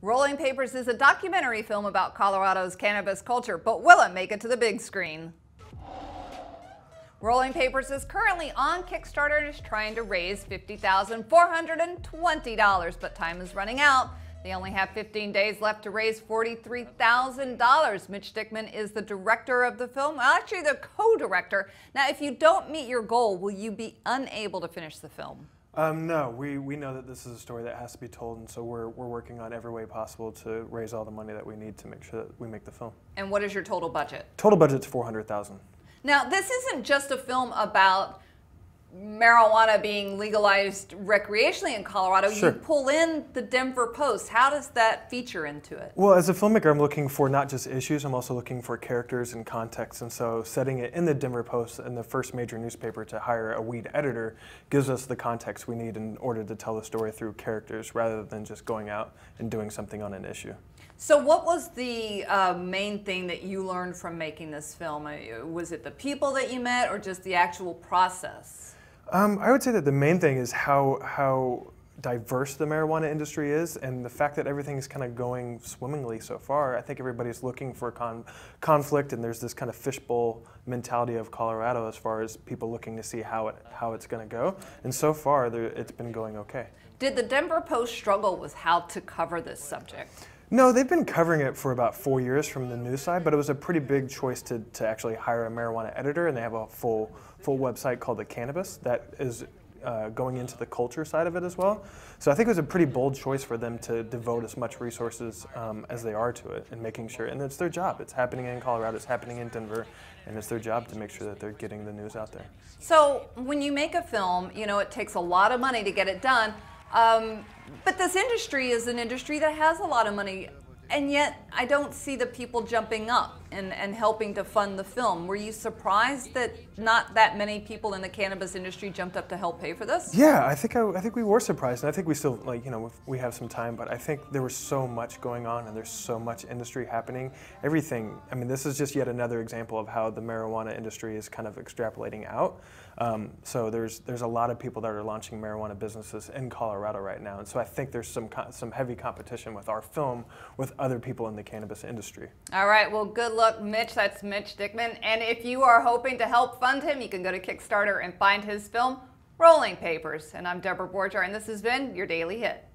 Rolling Papers is a documentary film about Colorado's cannabis culture, but will it make it to the big screen? Rolling Papers is currently on Kickstarter and is trying to raise $50,420, but time is running out. They only have 15 days left to raise $43,000. Mitch Dickman is the director of the film, actually the co-director. Now, if you don't meet your goal, will you be unable to finish the film? No, we know that this is a story that has to be told, and so we're working on every way possible to raise all the money that we need to make sure that we make the film. And what is your total budget? Total budget's $400,000. Now, this isn't just a film about marijuana being legalized recreationally in Colorado. Sure. You pull in the Denver Post. How does that feature into it? Well, as a filmmaker, I'm looking for not just issues, I'm also looking for characters and context, and so setting it in the Denver Post and the first major newspaper to hire a weed editor gives us the context we need in order to tell the story through characters rather than just going out and doing something on an issue. So what was the main thing that you learned from making this film? Was it the people that you met or just the actual process? I would say that the main thing is how diverse the marijuana industry is, and the fact that everything is kind of going swimmingly so far. I think everybody's looking for conflict, and there's this kind of fishbowl mentality of Colorado as far as people looking to see how it's going to go. And so far, it's been going okay. Did the Denver Post struggle with how to cover this subject? No, they've been covering it for about 4 years from the news side, but it was a pretty big choice to actually hire a marijuana editor, and they have a full website called the Cannabis that is going into the culture side of it as well. So I think it was a pretty bold choice for them to devote as much resources as they are to it and making sure, and it's their job. It's happening in Colorado, it's happening in Denver, and it's their job to make sure that they're getting the news out there. So when you make a film, you know, it takes a lot of money to get it done. But this industry is an industry that has a lot of money, and yet I don't see the people jumping up and helping to fund the film. Were you surprised that not that many people in the cannabis industry jumped up to help pay for this? Yeah, I think we were surprised, and I think we still, we have some time, but I think there was so much going on and there's so much industry happening. Everything, I mean, this is just yet another example of how the marijuana industry is kind of extrapolating out. So there's a lot of people that are launching marijuana businesses in Colorado right now, and so I think there's some heavy competition with our film with other people in the cannabis industry. All right, well, good luck, Mitch. That's Mitch Dickman. And if you are hoping to help fund him, you can go to Kickstarter and find his film, Rolling Papers. And I'm Debra Borchardt, and this has been your Daily Hit.